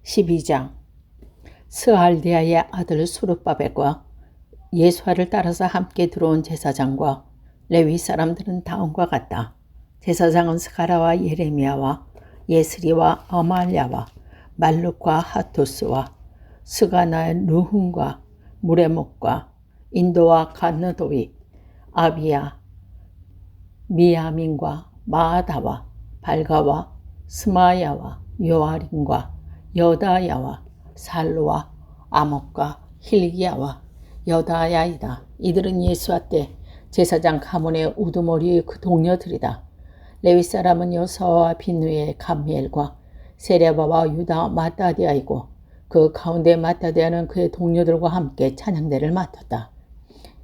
12장 스알디아의 아들 수르바벨과 예수아를 따라서 함께 들어온 제사장과 레위 사람들은 다음과 같다. 제사장은 스가랴와 예레미야와 예스리와 아말랴와 말룩과 하토스와 스가나의 르훔과 무레목과 인도와 간느도위 아비야 미야민과 마아다와 발가와 스마야와 요아린과 여다야와 살루와 아목과 hil기야와 여다야이다. 이들은 예수와 때 제사장 가문의 우두머리의 그 동료들이다. 레위 사람은 여사와 빈누의 감미엘과 세레바와 유다 마따디아이고 그 가운데 마따디아는 그의 동료들과 함께 찬양대를 맡았다.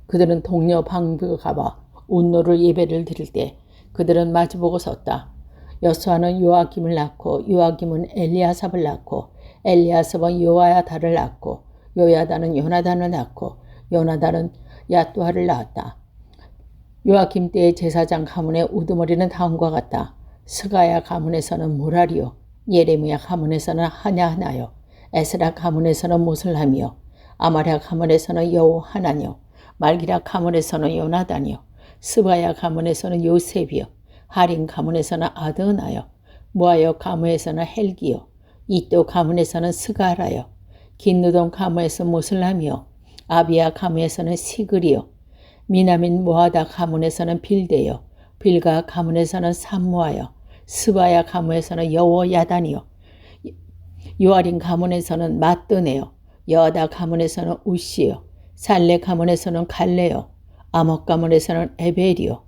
그들은 동료 방부가와 운노를 예배를 드릴 때 그들은 마주보고 섰다. 여수아는 요아김을 낳고 요아김은 엘리아삽을 낳고 엘리아삽은 요야다를 낳고 요야다는 요나단을 낳고 요나단은 야뚜아를 낳았다. 요아김 때의 제사장 가문의 우두머리는 다음과 같다. 스가야 가문에서는 무라리요, 예레미야 가문에서는 하냐하나요, 에스라 가문에서는 모슬람이요, 아마랴 가문에서는 여호하나니요, 말기라 가문에서는 요나단이요, 스바야 가문에서는 요셉이요, 하린 가문에서는 아드나요, 무아여 가문에서는 헬기요, 이또 가문에서는 스가라요, 긴누돈 가문에서 모슬람이요, 아비야 가문에서는 시그리요, 미나민 모아다 가문에서는 빌데요, 빌가 가문에서는 삼무아요, 스바야 가문에서는 여호야단이요, 요아린 가문에서는 마뜨네요, 여다 가문에서는 우시요, 살레 가문에서는 갈레요, 아목 가문에서는 에벨이요,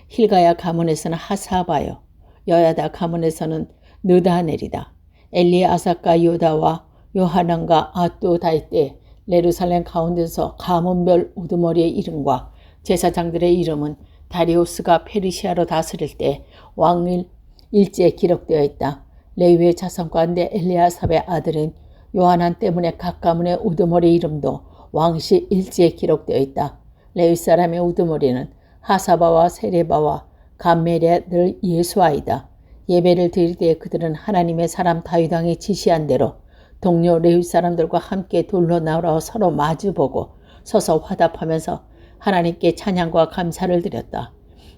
힐가야 가문에서는 하사바요, 여야다 가문에서는 느다넬이다. 엘리아삭과 요다와 요하난과 아뚜다이 때 예루살렘 가운데서 가문별 우두머리의 이름과 제사장들의 이름은 다리우스가 페르시아로 다스릴 때 왕일 일지에 기록되어 있다. 레위의 자손 가운데 엘리아삽의 아들인 요하난 때문에 각 가문의 우두머리 이름도 왕시 일지에 기록되어 있다. 레위 사람의 우두머리는 하사바와 세레바와 감멜의 예수아이다. 예배를 드릴 때 그들은 하나님의 사람 다윗 왕이 지시한 대로 동료 레위 사람들과 함께 돌로 나와 서로 마주보고 서서 화답하면서 하나님께 찬양과 감사를 드렸다.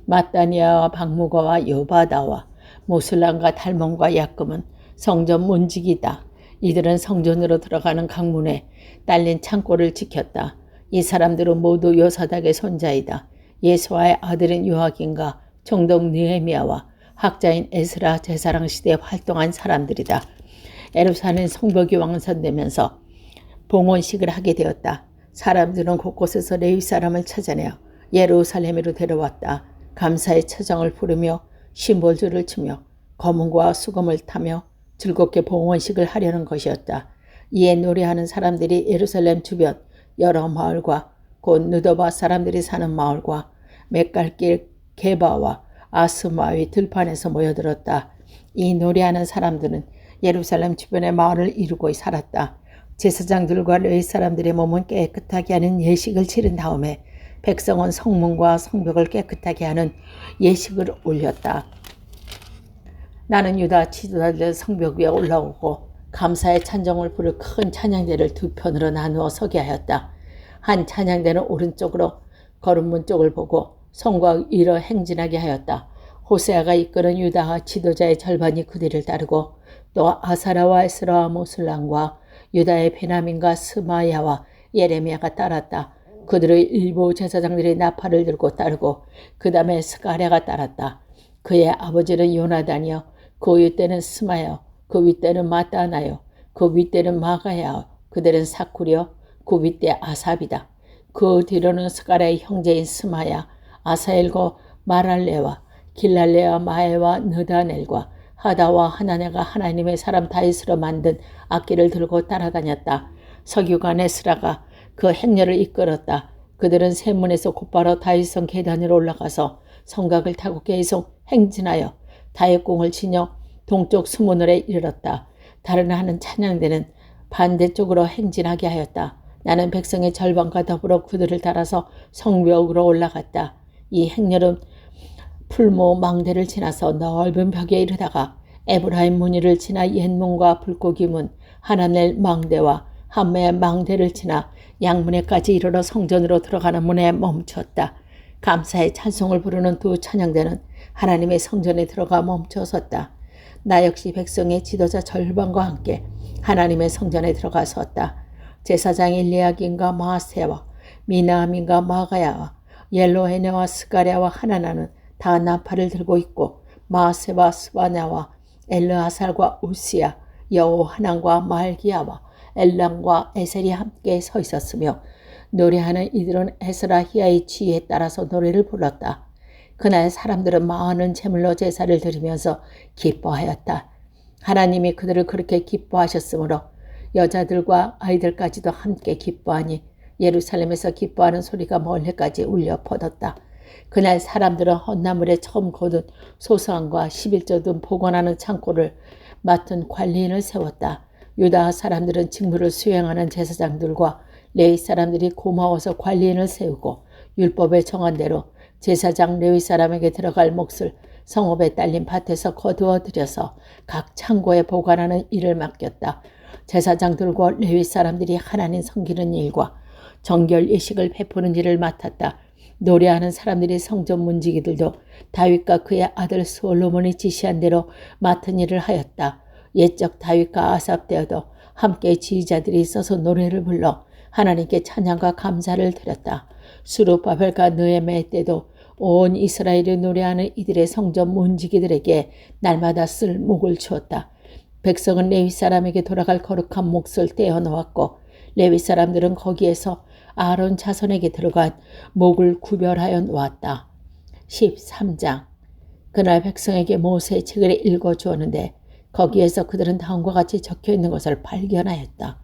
마따니아와 박무가와 요바다와 모슬람과 달몬과 야금은 성전 문지기다. 이들은 성전으로 들어가는 강문에 딸린 창고를 지켰다. 이 사람들은 모두 요사닥의 손자이다. 예수아의 아들인 요아긴과 총독 느헤미야와 학자인 에스라 제사장 시대에 활동한 사람들이다. 예루살렘 성벽이 왕성되면서 봉헌식을 하게 되었다. 사람들은 곳곳에서 레위 사람을 찾아내어 예루살렘으로 데려왔다. 감사의 처정을 부르며 심볼줄을 치며 거문과 수금을 타며 즐겁게 봉헌식을 하려는 것이었다. 이에 노래하는 사람들이 예루살렘 주변 여러 마을과 곧 느도바 사람들이 사는 마을과 맥갈길 게바와 아스마위 들판에서 모여들었다. 이 노래하는 사람들은 예루살렘 주변의 마을을 이루고 살았다. 제사장들과 레위 사람들의 몸은 깨끗하게 하는 예식을 치른 다음에 백성은 성문과 성벽을 깨끗하게 하는 예식을 올렸다. 나는 유다 지도자들 성벽 위에 올라오고 감사의 찬정을 부를 큰 찬양대를 두 편으로 나누어 서게 하였다. 한 찬양대는 오른쪽으로 거름문 쪽을 보고 성곽 위로 행진하게 하였다. 호세아가 이끄는 유다 지도자의 절반이 그 뒤를 따르고 또 아사라와 에스라와 모슬람과 유다의 베냐민과 스마야와 예레미야가 따랐다. 그들의 일부 제사장들이 나팔을 들고 따르고 그 다음에 스가랴가 따랐다. 그의 아버지는 요나단이요, 그 윗대는 스마요, 그 윗대는 마따나요, 그 윗대는 마가야요, 그들은 사쿠리요, 그 윗대 아삽이다. 그 뒤로는 스가랴의 형제인 스마야, 아사엘과 마랄레와 길랄레와 마에와 느다넬과 하다와 하나네가 하나님의 사람 다윗으로 만든 악기를 들고 따라다녔다. 서기관 에스라가 그 행렬을 이끌었다. 그들은 샘문에서 곧바로 다윗성 계단으로 올라가서 성곽을 타고 계속 행진하여 다윗궁을 지녀 동쪽 수문을에 이르렀다. 다른 하는 찬양대는 반대쪽으로 행진하게 하였다. 나는 백성의 절반과 더불어 그들을 따라서 성벽으로 올라갔다. 이 행렬은 풀모 망대를 지나서 넓은 벽에 이르다가 에브라임 무늬를 지나 옛문과 불고기 문, 하나넬 망대와 함메 망대를 지나 양문에까지 이르러 성전으로 들어가는 문에 멈췄다. 감사의 찬송을 부르는 두 찬양대는 하나님의 성전에 들어가 멈춰섰다. 나 역시 백성의 지도자 절반과 함께 하나님의 성전에 들어가 섰다. 제사장 엘리야긴과 마세와 미나민과 마가야와 옐로헤네와 스가랴와 하나나는 다 나팔을 들고 있고 마세와 스바냐와 엘르아살과 우시야 여호하난과 말기야와 엘람과 에셀이 함께 서 있었으며 노래하는 이들은 에스라히야의 지혜에 따라서 노래를 불렀다. 그날 사람들은 많은 제물로 제사를 드리면서 기뻐하였다. 하나님이 그들을 그렇게 기뻐하셨으므로 여자들과 아이들까지도 함께 기뻐하니 예루살렘에서 기뻐하는 소리가 멀리까지 울려 퍼졌다. 그날 사람들은 헌나물에 처음 거둔 소수함과 11조 등 보관하는 창고를 맡은 관리인을 세웠다. 유다 사람들은 직무를 수행하는 제사장들과 레위 사람들이 고마워서 관리인을 세우고 율법에 정한 대로 제사장 레위 사람에게 들어갈 몫을 성읍에 딸린 밭에서 거두어 들여서 각 창고에 보관하는 일을 맡겼다. 제사장들과 레위 사람들이 하나님 섬기는 일과 정결 예식을 베푸는 일을 맡았다. 노래하는 사람들이 성전 문지기들도 다윗과 그의 아들 솔로몬이 지시한 대로 맡은 일을 하였다. 옛적 다윗과 아삽 때에도 함께 지휘자들이 있어서 노래를 불러 하나님께 찬양과 감사를 드렸다. 수르바벨과 느헤미야 때도 온 이스라엘이 노래하는 이들의 성전 문지기들에게 날마다 쓸 목을 주었다. 백성은 레위 사람에게 돌아갈 거룩한 몫을 떼어 놓았고 레위 사람들은 거기에서 아론 자손에게 들어간 목을 구별하여 놓았다. 13장. 그날 백성에게 모세의 책을 읽어주었는데 거기에서 그들은 다음과 같이 적혀있는 것을 발견하였다.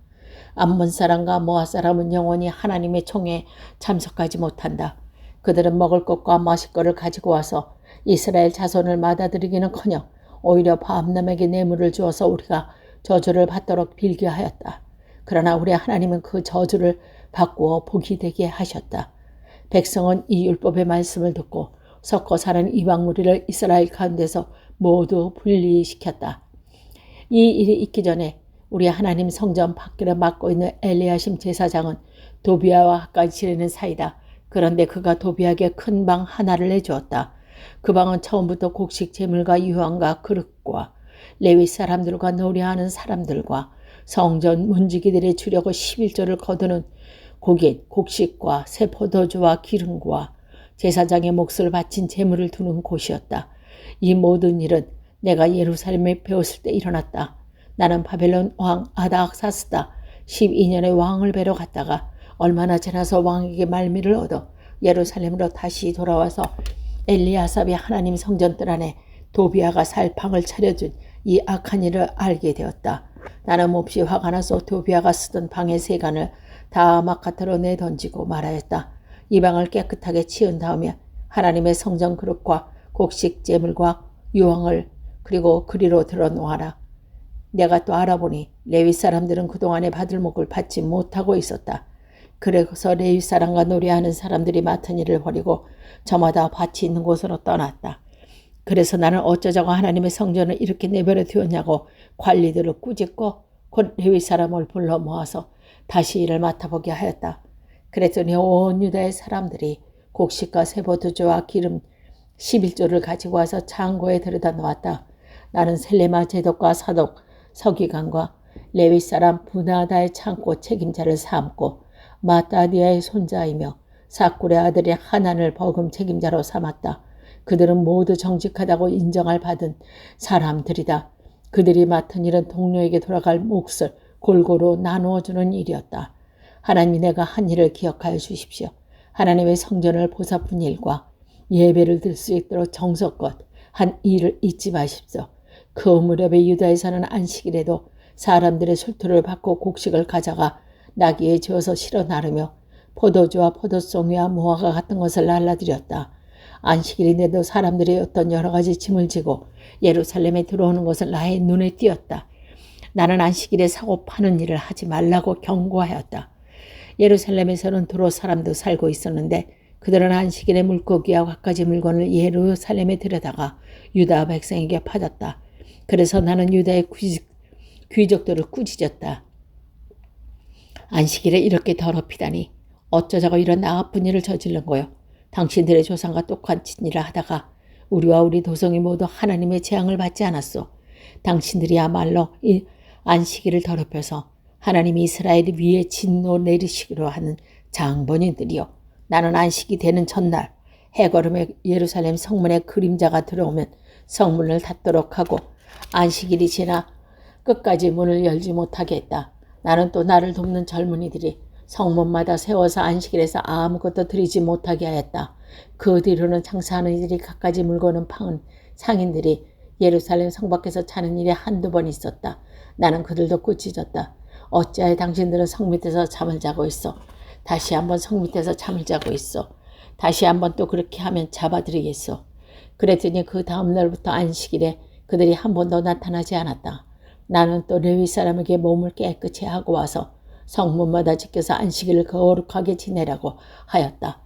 암몬 사람과 모압 사람은 영원히 하나님의 총회에 참석하지 못한다. 그들은 먹을 것과 마실 것을 가지고 와서 이스라엘 자손을 맞아들이기는커녕 오히려 바암람에게 뇌물을 주어서 우리가 저주를 받도록 빌게 하였다. 그러나 우리 하나님은 그 저주를 바꾸어 복이 되게 하셨다. 백성은 이 율법의 말씀을 듣고 섞어 사는 이방 무리를 이스라엘 가운데서 모두 분리시켰다. 이 일이 있기 전에 우리 하나님 성전 밖을 맡고 있는 엘리야심 제사장은 도비아와 가까이 지내는 사이다. 그런데 그가 도비아에게 큰 방 하나를 내주었다. 그 방은 처음부터 곡식 제물과 유황과 그릇과 레위 사람들과 노래하는 사람들과 성전 문지기들의 주려고 11조를 거두는 고깃, 곡식과 새 포도주와 기름과 제사장의 몫을 바친 제물을 두는 곳이었다. 이 모든 일은 내가 예루살렘에 배웠을 때 일어났다. 나는 바벨론 왕 아닥사스다 12년의 왕을 뵈러 갔다가 얼마나 지나서 왕에게 말미를 얻어 예루살렘으로 다시 돌아와서 엘리아삽이 하나님 성전 뜰 안에 도비아가 살 방을 차려준 이 악한 일을 알게 되었다. 나는 몹시 화가 나서 도비아가 쓰던 방의 세간을 다 마카트로 내던지고 말하였다. 이 방을 깨끗하게 치운 다음에 하나님의 성전 그릇과 곡식 제물과 유황을 그리고 그리로 들어놓아라. 내가 또 알아보니 레위 사람들은 그동안에 받을 목을 받지 못하고 있었다. 그래서 레위 사람과 노래하는 사람들이 맡은 일을 버리고 저마다 밭이 있는 곳으로 떠났다. 그래서 나는 어쩌자고 하나님의 성전을 이렇게 내버려 두었냐고 관리들을 꾸짖고 곧 레위 사람을 불러 모아서 다시 일을 맡아보게 하였다. 그랬더니 온 유다의 사람들이 곡식과 세포두주와 기름 11조를 가지고 와서 창고에 들여다 놓았다. 나는 셀레마 제독과 사독 서기관과 레위 사람 부나다의 창고 책임자를 삼고 마따디아의 손자이며 사꿀의 아들이 하난을 버금 책임자로 삼았다. 그들은 모두 정직하다고 인정을 받은 사람들이다. 그들이 맡은 일은 동료에게 돌아갈 몫을 골고루 나누어주는 일이었다. 하나님이 내가 한 일을 기억하여 주십시오. 하나님의 성전을 보살픈 일과 예배를 드릴 수 있도록 정성껏 한 일을 잊지 마십시오. 그 무렵에 유다에서는 안식일에도 사람들의 술토를 받고 곡식을 가져가 나귀에 지어서 실어 나르며 포도주와 포도송이와 무화과 같은 것을 날라드렸다. 안식일인데도 사람들이 어떤 여러 가지 짐을 지고 예루살렘에 들어오는 것을 나의 눈에 띄었다. 나는 안식일에 사고 파는 일을 하지 말라고 경고하였다. 예루살렘에서는 두로 사람도 살고 있었는데 그들은 안식일에 물고기와 갖가지 물건을 예루살렘에 들여다가 유다 백성에게 팔았다. 그래서 나는 유다의 귀족들을 꾸짖었다. 안식일에 이렇게 더럽히다니 어쩌자고 이런 나쁜 일을 저지른 거요. 당신들의 조상과 똑같은 일을 하다가 우리와 우리 도성이 모두 하나님의 재앙을 받지 않았소. 당신들이야말로 이 안식일을 더럽혀서 하나님이 이스라엘 위에 진노 내리시기로 하는 장본인들이요. 나는 안식이 되는 전날 해걸음에 예루살렘 성문에 그림자가 들어오면 성문을 닫도록 하고 안식일이 지나 끝까지 문을 열지 못하게 했다. 나는 또 나를 돕는 젊은이들이 성문마다 세워서 안식일에서 아무것도 드리지 못하게 하였다. 그 뒤로는 장사하는 이들이 갖가지 물건을 파는 상인들이 예루살렘 성 밖에서 자는 일이 한두 번 있었다. 나는 그들도 꾸짖었다. 어찌하여 당신들은 성 밑에서 잠을 자고 있어. 다시 한번 성 밑에서 잠을 자고 있어. 다시 한번 또 그렇게 하면 잡아드리겠소. 그랬더니 그 다음 날부터 안식일에 그들이 한 번도 나타나지 않았다. 나는 또 레위 사람에게 몸을 깨끗이 하고 와서 성문마다 지켜서 안식일을 거룩하게 지내라고 하였다.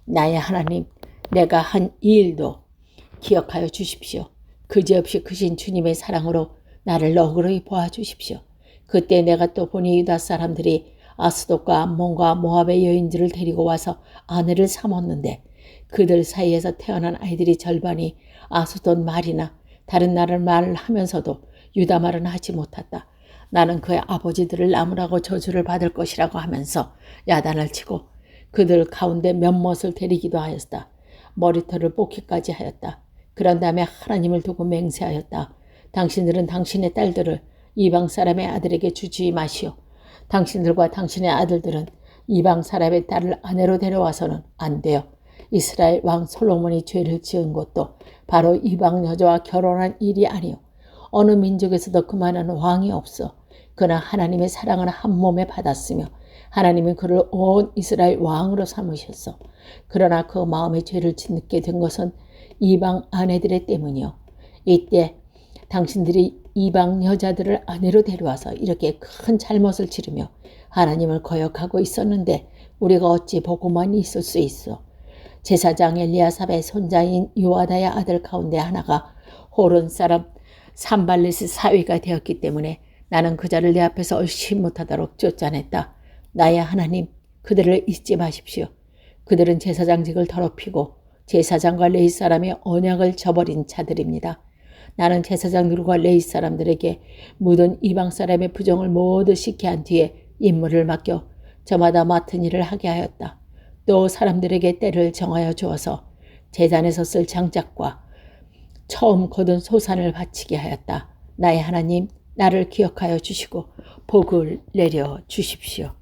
나의 하나님, 내가 한 이 일도 기억하여 주십시오. 그지없이 크신 주님의 사랑으로 나를 너그러이 보아주십시오. 그때 내가 또 보니 유다 사람들이 아스돗과 암몬과 모압의 여인들을 데리고 와서 아내를 삼았는데 그들 사이에서 태어난 아이들이 절반이 아스돗 말이나 다른 나라 말을 하면서도 유다 말은 하지 못했다. 나는 그의 아버지들을 나무라고 저주를 받을 것이라고 하면서 야단을 치고 그들 가운데 몇몇을 데리기도 하였다. 머리털을 뽑기까지 하였다. 그런 다음에 하나님을 두고 맹세하였다. 당신들은 당신의 딸들을 이방 사람의 아들에게 주지 마시오. 당신들과 당신의 아들들은 이방 사람의 딸을 아내로 데려와서는 안 돼요. 이스라엘 왕 솔로몬이 죄를 지은 것도 바로 이방 여자와 결혼한 일이 아니오. 어느 민족에서도 그만한 왕이 없어. 그러나 하나님의 사랑을 한 몸에 받았으며 하나님이 그를 온 이스라엘 왕으로 삼으셨어. 그러나 그 마음에 죄를 짓게 된 것은 이방 아내들의 때문이요. 이때 당신들이 이방 여자들을 아내로 데려와서 이렇게 큰 잘못을 지르며 하나님을 거역하고 있었는데 우리가 어찌 보고만 있을 수 있어. 제사장 엘리야삽의 손자인 요아다의 아들 가운데 하나가 호론 사람 산발렛의 사위가 되었기 때문에 나는 그 자를 내 앞에서 얼씬 못하도록 쫓아냈다. 나의 하나님, 그들을 잊지 마십시오. 그들은 제사장직을 더럽히고 제사장과 레위 사람의 언약을 저버린 자들입니다. 나는 제사장들과 레위 사람들에게 묻은 이방 사람의 부정을 모두 씻게 한 뒤에 임무를 맡겨 저마다 맡은 일을 하게 하였다. 또 사람들에게 때를 정하여 주어서 제단에서 쓸 장작과 처음 거둔 소산을 바치게 하였다. 나의 하나님, 나를 기억하여 주시고 복을 내려 주십시오.